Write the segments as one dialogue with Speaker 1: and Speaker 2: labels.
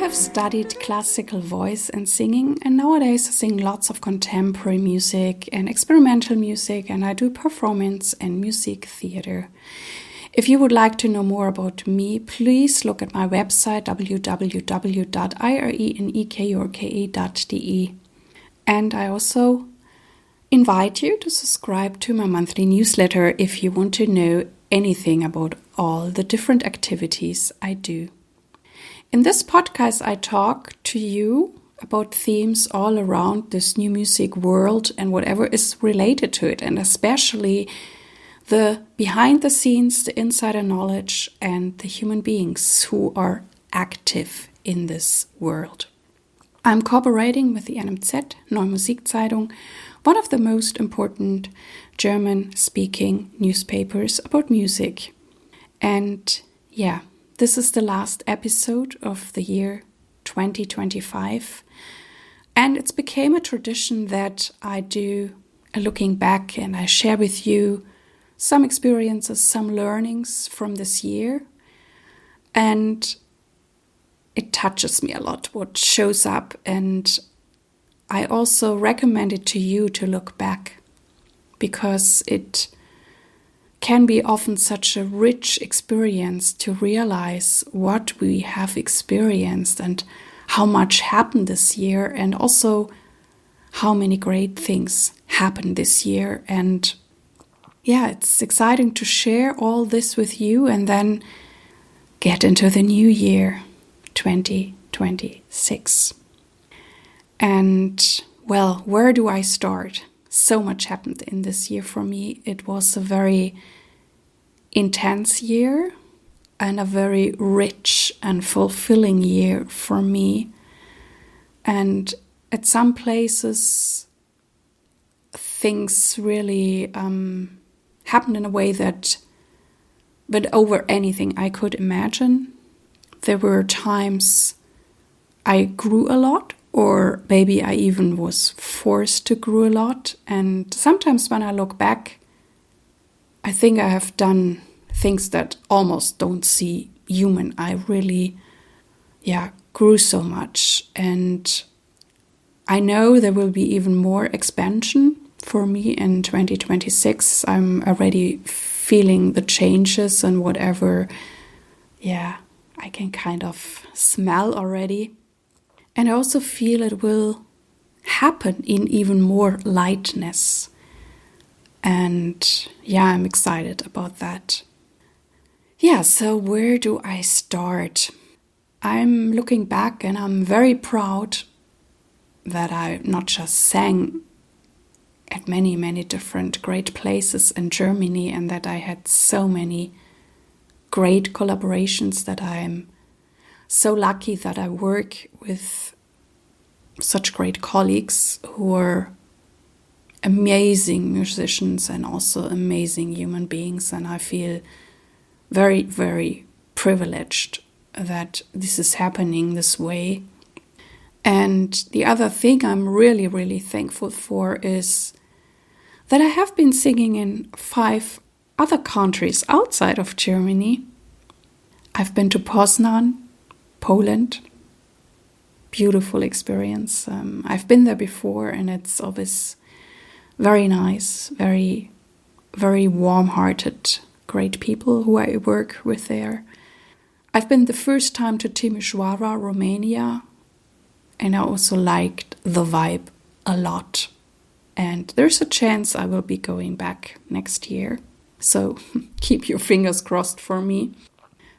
Speaker 1: have studied classical voice and singing, and nowadays I sing lots of contemporary music and experimental music, and I do performance and music theater. If you would like to know more about me, please look at my website www.irenekurka.de. And I also invite you to subscribe to my monthly newsletter if you want to know anything about all the different activities I do. In this podcast, I talk to you about themes all around this new music world and whatever is related to it, and especially the behind the scenes, the insider knowledge, and the human beings who are active in this world. I'm cooperating with the NMZ, Neue Musikzeitung, one of the most important German-speaking newspapers about music. And yeah, this is the last episode of the year 2025. And it's became a tradition that I do a looking back and I share with you some experiences, some learnings from this year. And it touches me a lot what shows up. And I also recommend it to you to look back, because it can be often such a rich experience to realize what we have experienced and how much happened this year, and also how many great things happened this year. And yeah, it's exciting to share all this with you and then get into the new year, 2026. And well, where do I start? So much happened in this year for me. It was a very intense year and a very rich and fulfilling year for me. And at some places, things really happened in a way that went over anything I could imagine. There were times I grew a lot, or maybe I even was forced to grow a lot. And sometimes when I look back, I think I have done things that almost don't seem human. I really, grew so much. And I know there will be even more expansion for me in 2026. I'm already feeling the changes and whatever. Yeah, I can kind of smell already. And I also feel it will happen in even more lightness. And yeah, I'm excited about that. Yeah, so where do I start? I'm looking back and I'm very proud that I not just sang at many, many different great places in Germany, and that I had so many great collaborations, that I'm so lucky that I work with such great colleagues who are amazing musicians and also amazing human beings. And I feel very, very privileged that this is happening this way. And the other thing I'm really, really thankful for is that I have been singing in 5 other countries outside of Germany. I've been to Poznan, Poland. Beautiful experience. I've been there before, and it's always very nice, very, very warm-hearted, great people who I work with there. I've been the first time to Timișoara, Romania, and I also liked the vibe a lot. And there's a chance I will be going back next year. So keep your fingers crossed for me.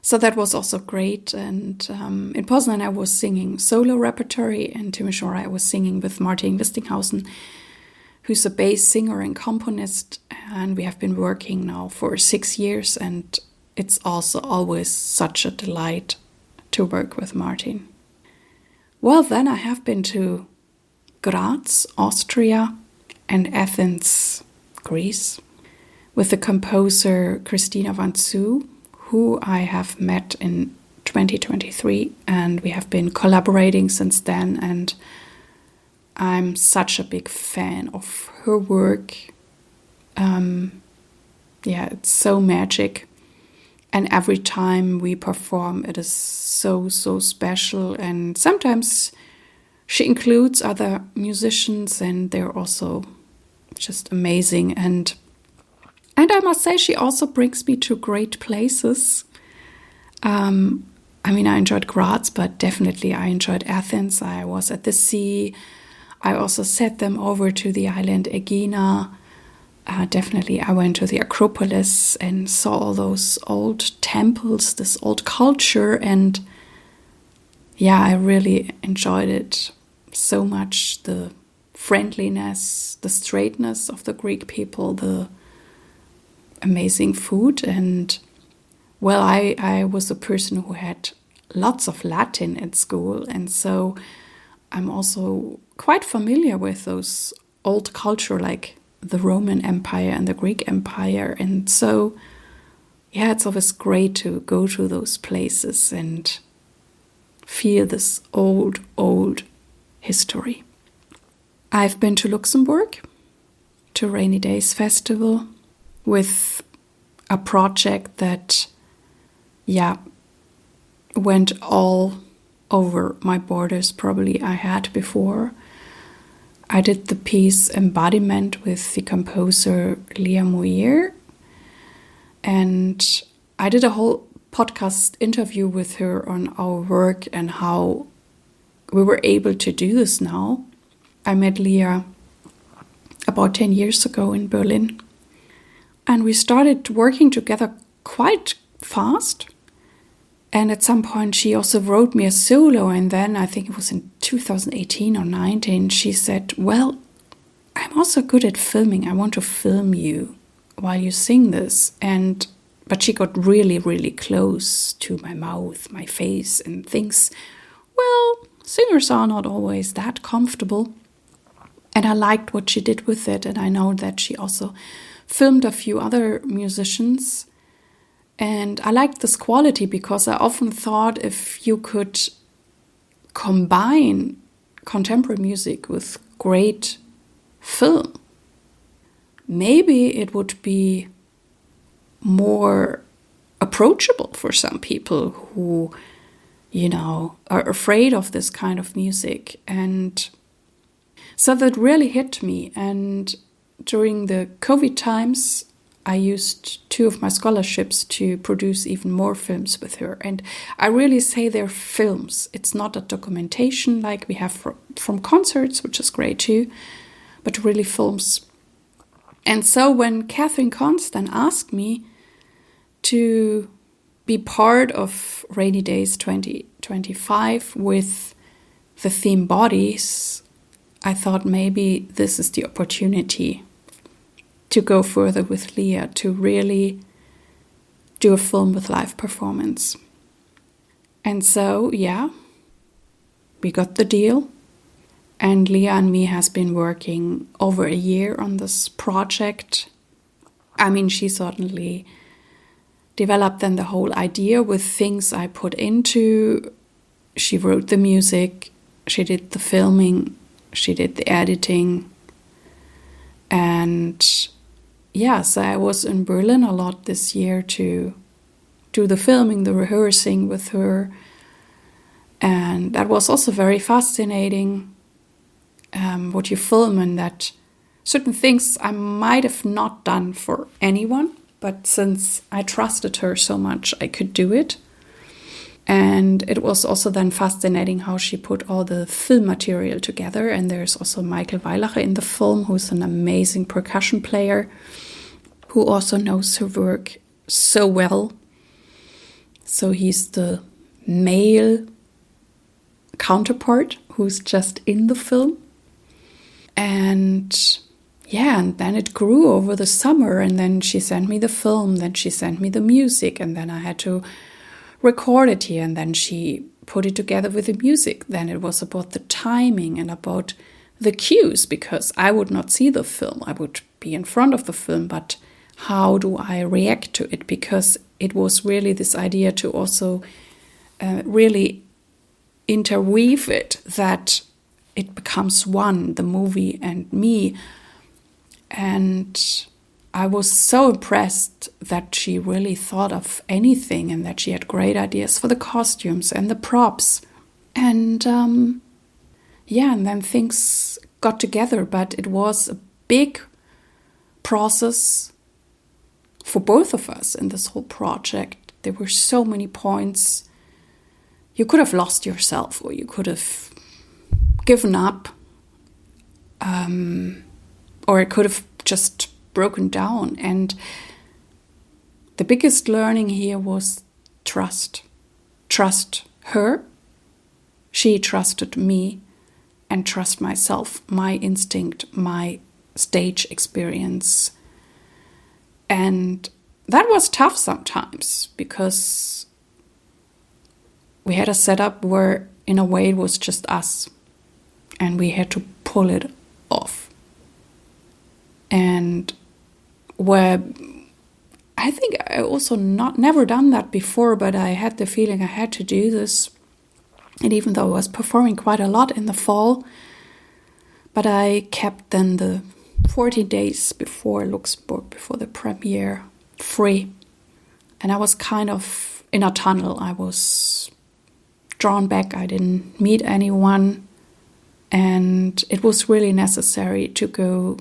Speaker 1: So that was also great. And in Poznan I was singing solo repertory. In Timișoara I was singing with Martin Wistinghausen, who's a bass singer and componist. And we have been working now for 6 years. And it's also always such a delight to work with Martin. Well, then I have been to Graz, Austria, and Athens, Greece, with the composer Christina Vanzou, who I have met in 2023, and we have been collaborating since then, and I'm such a big fan of her work. It's so magic. And every time we perform, it is so, so special. And sometimes she includes other musicians, and they're also just amazing. And I must say, she also brings me to great places. I mean, I enjoyed Graz, but definitely I enjoyed Athens. I was at the sea. I also sent them over to the island Aegina. Definitely, I went to the Acropolis and saw all those old temples, this old culture. And yeah, I really enjoyed it so much. The friendliness, the straightness of the Greek people, the amazing food. And well, I was a person who had lots of Latin at school. And so I'm also quite familiar with those old culture, like the Roman Empire and the Greek Empire. And so, yeah, it's always great to go to those places and feel this old, old history. I've been to Luxembourg, to Rainy Days Festival, with a project that, yeah, went all over my borders probably I had before. I did the piece Embodiment with the composer Leah Moyer, and I did a whole podcast interview with her on our work and how we were able to do this now. I met Leah about 10 years ago in Berlin, and we started working together quite fast. And at some point, she also wrote me a solo. And then I think it was in 2018 or 19, she said, well, I'm also good at filming. I want to film you while you sing this. But she got really, really close to my mouth, my face, and things. Well, singers are not always that comfortable. And I liked what she did with it. And I know that she also filmed a few other musicians. And I liked this quality because I often thought if you could combine contemporary music with great film, maybe it would be more approachable for some people who, you know, are afraid of this kind of music. And so that really hit me. And during the COVID times, I used 2 of my scholarships to produce even more films with her. And I really say they're films. It's not a documentation like we have from concerts, which is great too, but really films. And so when Catherine Constant asked me to be part of Rainy Days 2025 with the theme Bodies, I thought maybe this is the opportunity to go further with Leah, to really do a film with live performance. And so, yeah, we got the deal. And Leah and me has been working over a year on this project. I mean, she certainly developed then the whole idea with things I put into. She wrote the music, she did the filming, she did the editing. And yes, I was in Berlin a lot this year to do the filming, the rehearsing with her. And that was also very fascinating, what you film, and that certain things I might have not done for anyone, but since I trusted her so much, I could do it. And it was also then fascinating how she put all the film material together. And there's also Michael Weilacher in the film, who's an amazing percussion player, who also knows her work so well. So he's the male counterpart who's just in the film. And yeah, and then it grew over the summer, and then she sent me the film, then she sent me the music, and then I had to record it here, and then she put it together with the music. Then it was about the timing and about the cues, because I would not see the film. I would be in front of the film, but how do I react to it? Because it was really this idea to also really interweave it, that it becomes one, the movie and me. And I was so impressed that she really thought of anything and that she had great ideas for the costumes and the props. And and then things got together, but it was a big process for both of us in this whole project. There were so many points. You could have lost yourself, or you could have given up, or it could have just broken down. And the biggest learning here was trust. Trust her. She trusted me, and trust myself, my instinct, my stage experience. And that was tough sometimes, because we had a setup where in a way it was just us, and we had to pull it off. And where I think I also never done that before, but I had the feeling I had to do this. And even though I was performing quite a lot in the fall, but I kept then the 40 days before Luxembourg, before the premiere, free. And I was kind of in a tunnel. I was drawn back. I didn't meet anyone. And it was really necessary to go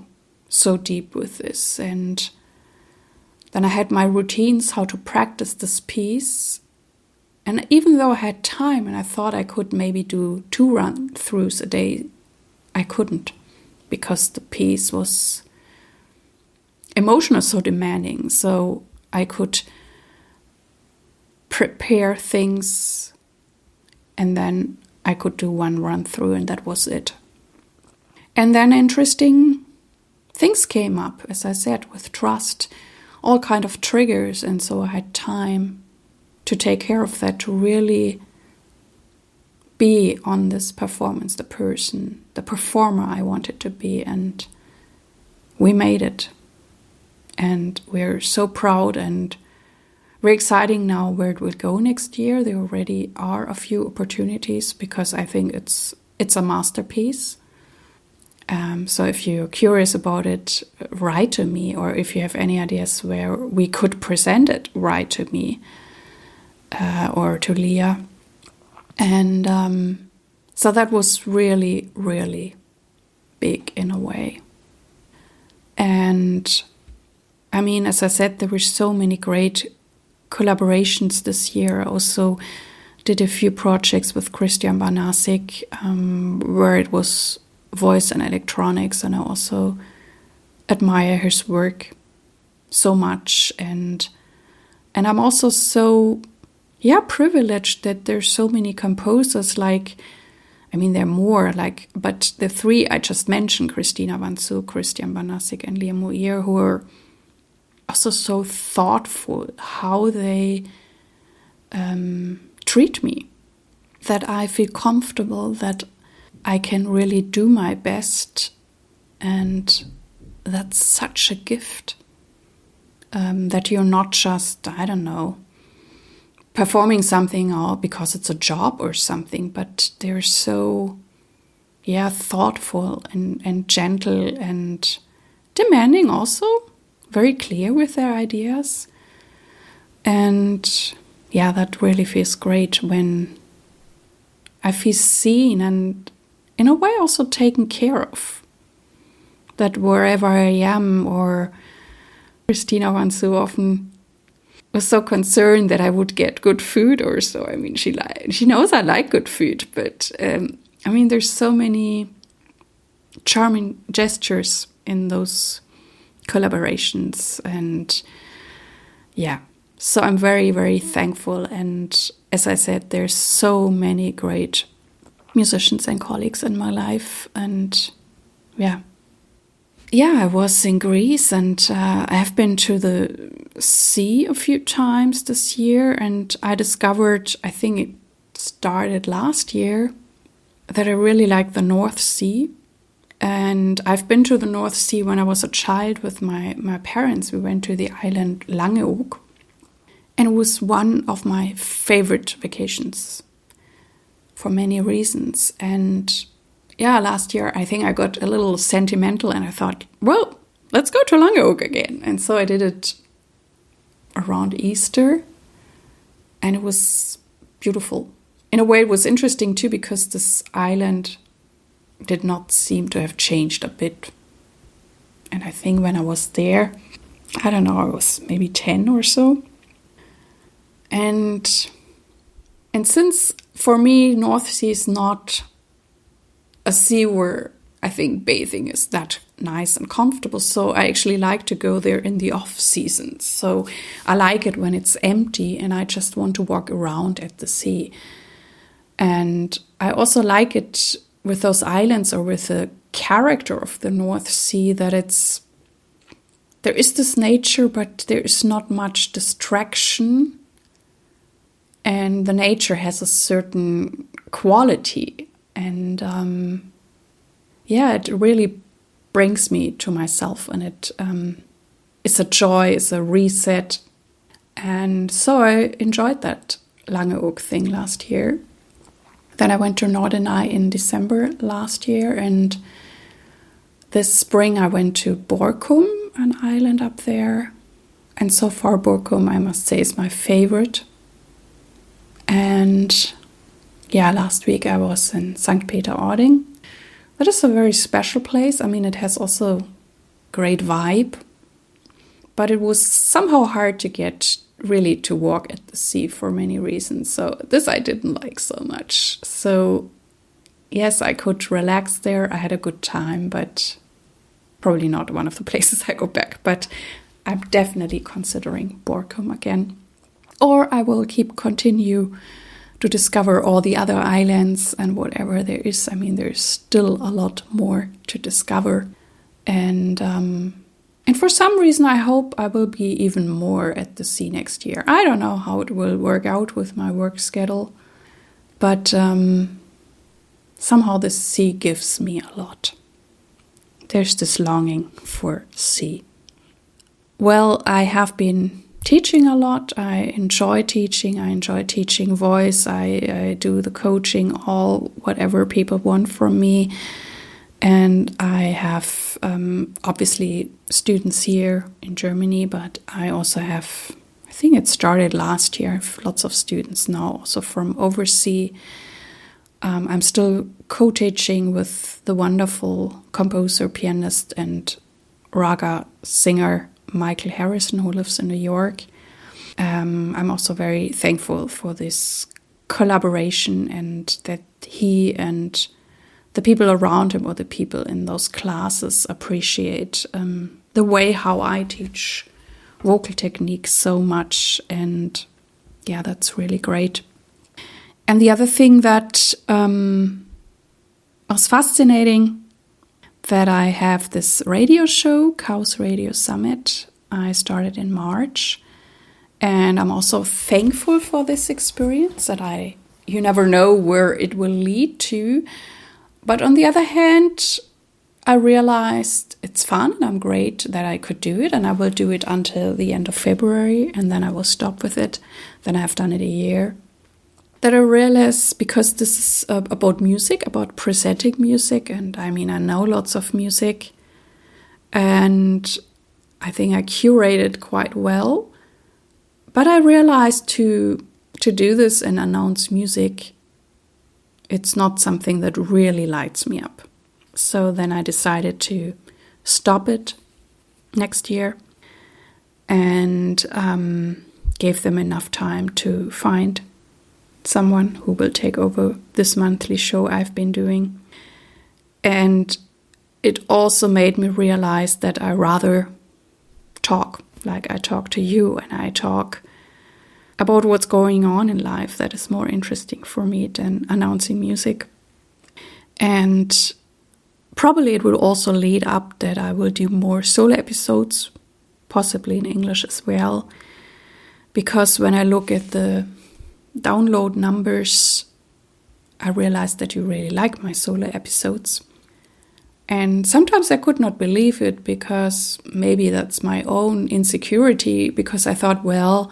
Speaker 1: so deep with this. And then I had my routines, how to practice this piece. And even though I had time and I thought I could maybe do 2 run-throughs a day, I couldn't, because the piece was emotional, so demanding. So I could prepare things and then I could do 1 run-through, and that was it. And then interesting things came up, as I said, with trust, all kind of triggers. And so I had time to take care of that, to really be on this performance, the person, the performer I wanted to be. And we made it. And we're so proud, and we're exciting now where it will go next year. There already are a few opportunities, because I think it's a masterpiece. So if you're curious about it, write to me, or if you have any ideas where we could present it, write to me. Or to Leah. And so that was really, really big in a way. And I mean, as I said, there were so many great collaborations this year. I also did a few projects with Christian Banasik, where it was voice and electronics, and I also admire his work so much. And I'm also so privileged that there's so many composers, like, I mean, there are more, like, but the 3 I just mentioned, Christina Vanzu, Christian Banasik, and Liam Muir, who are also so thoughtful how they treat me, that I feel comfortable, that I can really do my best, and that's such a gift, that you're not just, I don't know, performing something or because it's a job or something, but they're so, thoughtful and gentle and demanding also, very clear with their ideas. And that really feels great when I feel seen and in a way also taken care of. That wherever I am, or Christina Vanzu often was so concerned that I would get good food or so. I mean, she knows I like good food, but I mean, there's so many charming gestures in those collaborations, and so I'm very, very thankful. And as I said, there's so many great musicians and colleagues in my life, and I was in Greece, and I have been to the sea a few times this year, and I discovered, I think it started last year, that I really like the North Sea. And I've been to the North Sea when I was a child with my parents. We went to the island Langeoog, and it was one of my favorite vacations for many reasons. And last year I think I got a little sentimental, and I thought, well, let's go to Langeoog again. And so I did it around Easter, and it was beautiful. In a way, it was interesting too, because this island did not seem to have changed a bit. And I think when I was there, I don't know, I was maybe 10 or so. And since for me, North Sea is not a sea where I think bathing is that nice and comfortable, so I actually like to go there in the off season. So I like it when it's empty and I just want to walk around at the sea. And I also like it with those islands, or with the character of the North Sea, that there is this nature, but there is not much distraction. And the nature has a certain quality. And it really brings me to myself. And it's a joy, it's a reset. And so I enjoyed that Langeoog thing last year. Then I went to Norderney in December last year. And this spring I went to Borkum, an island up there. And so far Borkum, I must say, is my favorite. And last week I was in St. Peter-Ording. That is a very special place. I mean, it has also great vibe, but it was somehow hard to get really to walk at the sea for many reasons. So this I didn't like so much. So yes, I could relax there. I had a good time, but probably not one of the places I go back. But I'm definitely considering Borkum again. Or I will continue to discover all the other islands and whatever there is. I mean, there's still a lot more to discover. And for some reason, I hope I will be even more at the sea next year. I don't know how it will work out with my work schedule. But somehow the sea gives me a lot. There's this longing for sea. Well, I have been teaching a lot. I enjoy teaching. I enjoy teaching voice. I do the coaching, all whatever people want from me. And I have obviously students here in Germany, but I also have, I think it started last year, I have lots of students now, also from overseas. I'm still co-teaching with the wonderful composer, pianist, and raga singer Michael Harrison, who lives in New York. I'm also very thankful for this collaboration, and that he and the people around him, or the people in those classes, appreciate the way how I teach vocal technique so much. And that's really great. And the other thing that was fascinating, that I have this radio show, KOWS Radio Summit. I started in March, and I'm also thankful for this experience, that you never know where it will lead to. But on the other hand, I realized it's fun and I'm great that I could do it, and I will do it until the end of February, and then I will stop with it. Then I have done it a year. That I realized, because this is about music, about presenting music, and I mean, I know lots of music, and I think I curated quite well. But I realized to do this and announce music, it's not something that really lights me up. So then I decided to stop it next year, and gave them enough time to find someone who will take over this monthly show I've been doing. And it also made me realize that I rather talk, like I talk to you, and I talk about what's going on in life. That is more interesting for me than announcing music. And probably it will also lead up that I will do more solo episodes, possibly in English as well. Because when I look at the download numbers, I realized that you really like my solo episodes. And sometimes I could not believe it, because maybe that's my own insecurity, because I thought, well,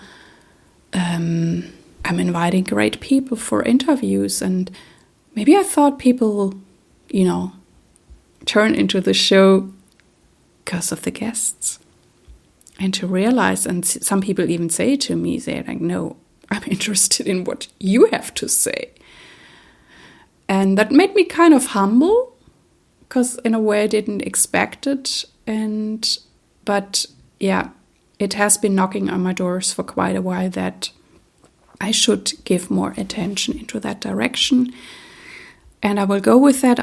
Speaker 1: I'm inviting great people for interviews, and maybe I thought people, turn into the show because of the guests. And to realize, and some people even say to me, they're like, no, I'm interested in what you have to say. And that made me kind of humble, because in a way I didn't expect it. But yeah, it has been knocking on my doors for quite a while that I should give more attention into that direction. And I will go with that.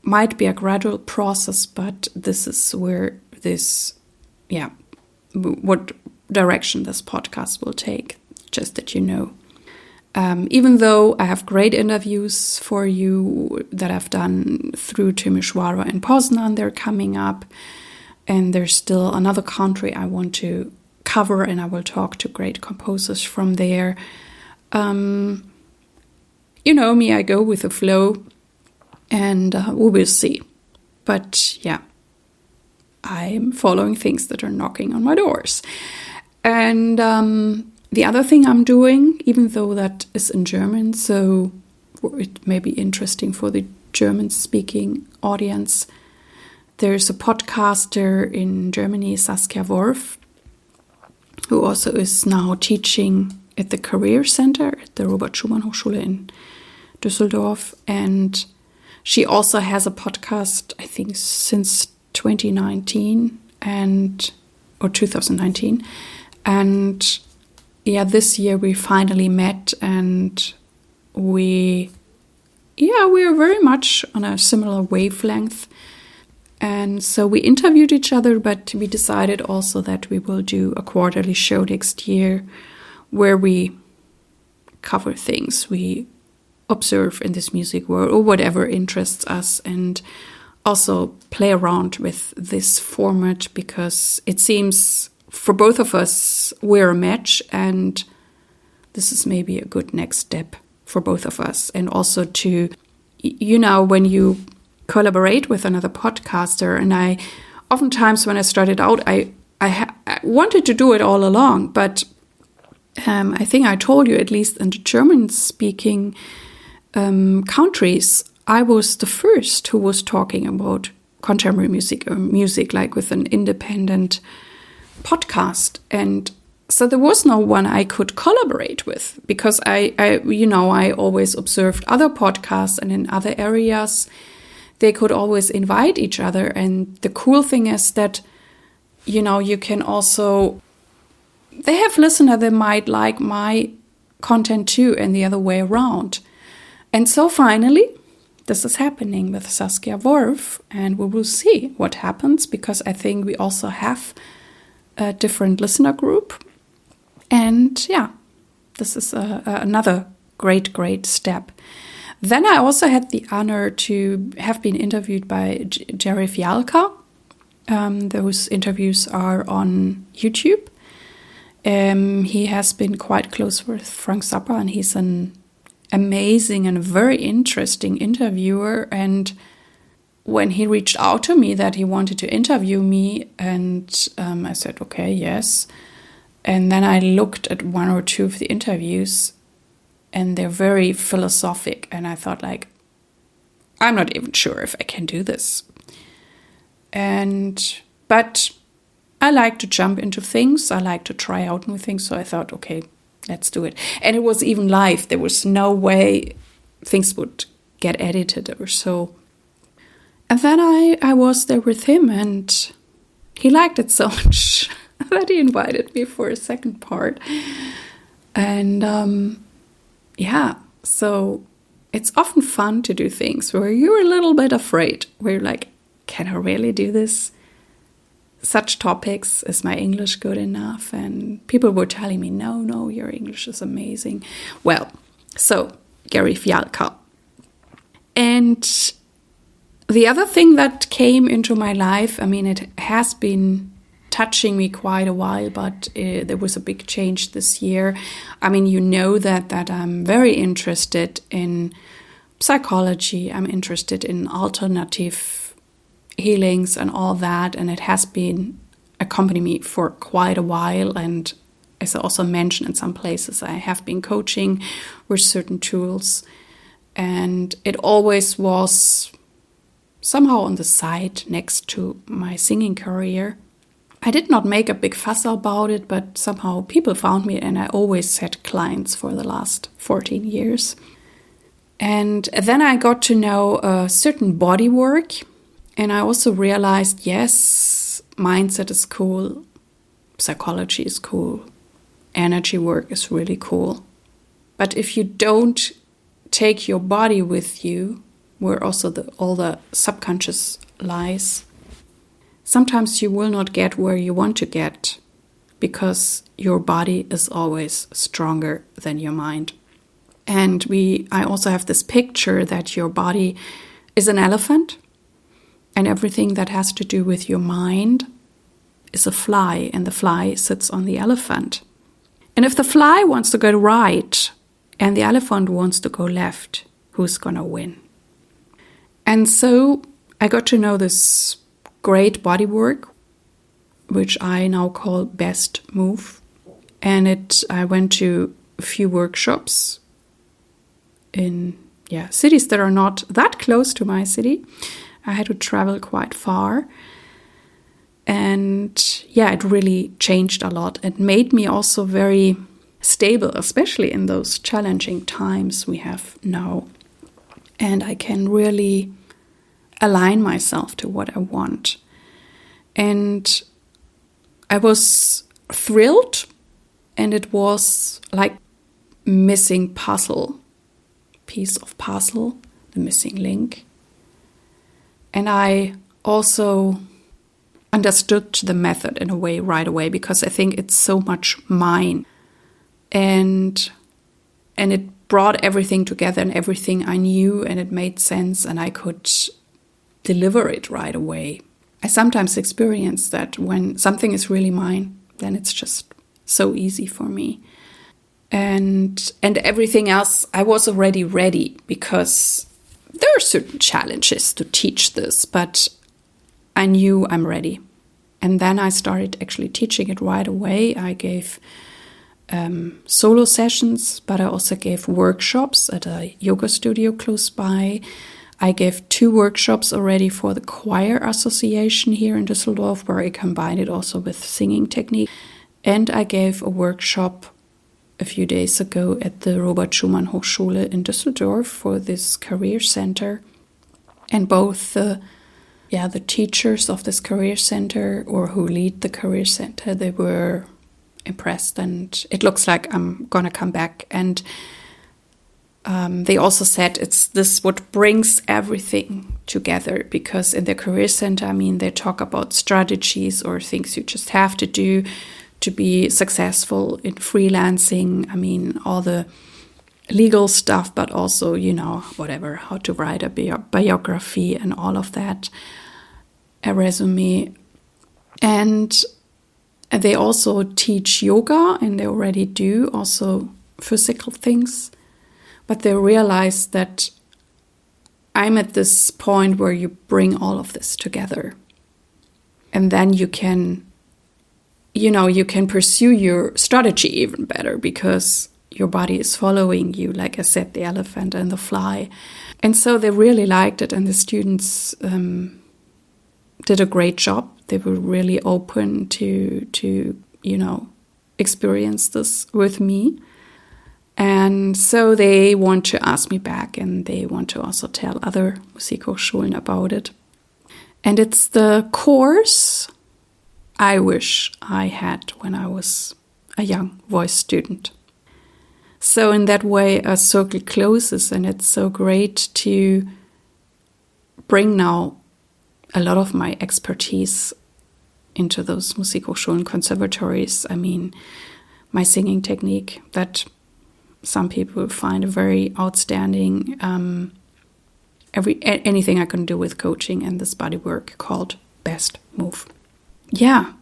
Speaker 1: Might be a gradual process, but this is where what direction this podcast will take, just that you know. Even though I have great interviews for you that I've done through Timisoara and Poznan, they're coming up. And there's still another country I want to cover, and I will talk to great composers from there. You know me, I go with the flow, and we will see. But yeah, I'm following things that are knocking on my doors. And the other thing I'm doing, even though that is in German, so it may be interesting for the German-speaking audience, there's a podcaster in Germany, Saskia Worf, who also is now teaching at the Career Center at the Robert Schumann Hochschule in Düsseldorf. And she also has a podcast, I think, since 2019 or 2019. And yeah, this year we finally met, and we are very much on a similar wavelength. And so we interviewed each other, but we decided also that we will do a quarterly show next year where we cover things we observe in this music world or whatever interests us, and also play around with this format, because it seems for both of us we're a match, and this is maybe a good next step for both of us. And also to, when you collaborate with another podcaster, and I oftentimes when I started out, I wanted to do it all along, but I think I told you, at least in the German-speaking countries, I was the first who was talking about contemporary music or music like with an independent podcast, and so there was no one I could collaborate with, because I always observed other podcasts, and in other areas they could always invite each other. And the cool thing is that, you can also, they have listeners that might like my content too, and the other way around. And so finally, this is happening with Saskia Worf, and we will see what happens, because I think we also have a different listener group. And yeah, this is another great step. Then I also had the honor to have been interviewed by Jerry Fialka. Those interviews are on YouTube. He has been quite close with Frank Zappa, and he's an amazing and very interesting interviewer. And when he reached out to me that he wanted to interview me, and I said, okay, yes. And then I looked at one or two of the interviews, and they're very philosophic. And I thought, I'm not even sure if I can do this. But I like to jump into things. I like to try out new things. So I thought, okay, let's do it. And it was even live. There was no way things would get edited or so. And then I was there with him, and he liked it so much that he invited me for a second part. And so it's often fun to do things where you're a little bit afraid, where you're like, can I really do this? Such topics, is my English good enough? And people were telling me, no, your English is amazing. Well, so Gary Fialka. And the other thing that came into my life, it has been touching me quite a while, but there was a big change this year. that I'm very interested in psychology. I'm interested in alternative healings and all that, and it has been accompanying me for quite a while. And as I also mentioned in some places, I have been coaching with certain tools, and it always was somehow on the side next to my singing career. I did not make a big fuss about it, but somehow people found me, and I always had clients for the last 14 years. And then I got to know a certain body work, and I also realized, yes, mindset is cool, psychology is cool, energy work is really cool. But if you don't take your body with you, where also all the subconscious lies, sometimes you will not get where you want to get, because your body is always stronger than your mind. And I also have this picture that your body is an elephant, and everything that has to do with your mind is a fly, and the fly sits on the elephant. And if the fly wants to go right and the elephant wants to go left, who's gonna win? And so I got to know this great body work, which I now call Best Move. And I went to a few workshops in cities that are not that close to my city. I had to travel quite far. And it really changed a lot. It made me also very stable, especially in those challenging times we have now. And I can really align myself to what I want. And I was thrilled, and it was like missing piece of puzzle, the missing link. And I also understood the method in a way right away, because I think it's so much mine. And it brought everything together and everything I knew, and it made sense, and I could deliver it right away. I sometimes experience that when something is really mine, then it's just so easy for me. And everything else, I was already ready, because there are certain challenges to teach this, but I knew I'm ready. And then I started actually teaching it right away. I gave solo sessions, but I also gave workshops at a yoga studio close by. I gave 2 workshops already for the choir association here in Düsseldorf, where I combined it also with singing technique. And I gave a workshop a few days ago at the Robert Schumann Hochschule in Düsseldorf for this career center. And both the teachers of this career center, or who lead the career center, they were impressed, and it looks like I'm gonna come back. And they also said it's this what brings everything together, because in the career center, they talk about strategies or things you just have to do to be successful in freelancing. All the legal stuff, but also, whatever, how to write a biography and all of that, a resume. And they also teach yoga, and they already do also physical things. But they realize that I'm at this point where you bring all of this together. And then you can pursue your strategy even better, because your body is following you, like I said, the elephant and the fly. And so they really liked it, and the students did a great job. They were really open to experience this with me. And so they want to ask me back, and they want to also tell other Musikhochschulen about it. And it's the course I wish I had when I was a young voice student. So in that way, a circle closes, and it's so great to bring now a lot of my expertise into those Musikhochschulen conservatories. My singing technique that some people find very outstanding. Anything I can do with coaching and this body work called Best Move. Yeah,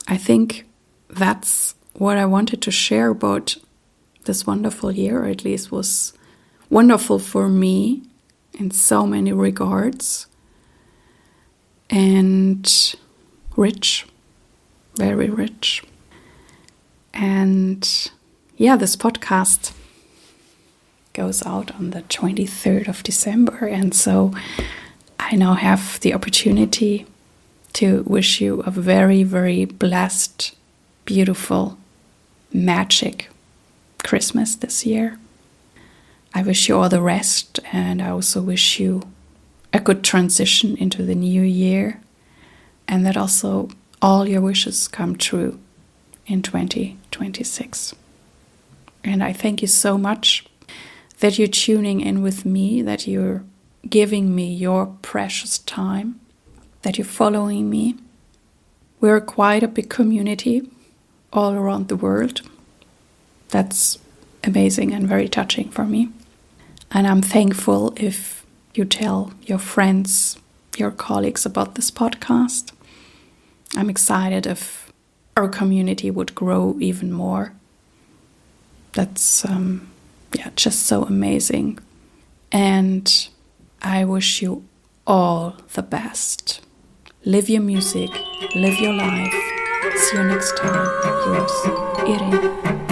Speaker 1: I think that's what I wanted to share about this wonderful year, or at least was wonderful for me in so many regards. And rich, very rich. And this podcast goes out on the 23rd of December. And so I now have the opportunity to wish you a very, very blessed, beautiful, magic Christmas this year. I wish you all the rest, and I also wish you a good transition into the new year, and that also all your wishes come true in 2026. And I thank you so much that you're tuning in with me, that you're giving me your precious time, that you're following me. We're quite a big community all around the world. That's amazing and very touching for me. And I'm thankful if you tell your friends, your colleagues about this podcast. I'm excited if our community would grow even more. That's just so amazing. And I wish you all the best. Live your music, live your life. See you next time. Yours, Irene.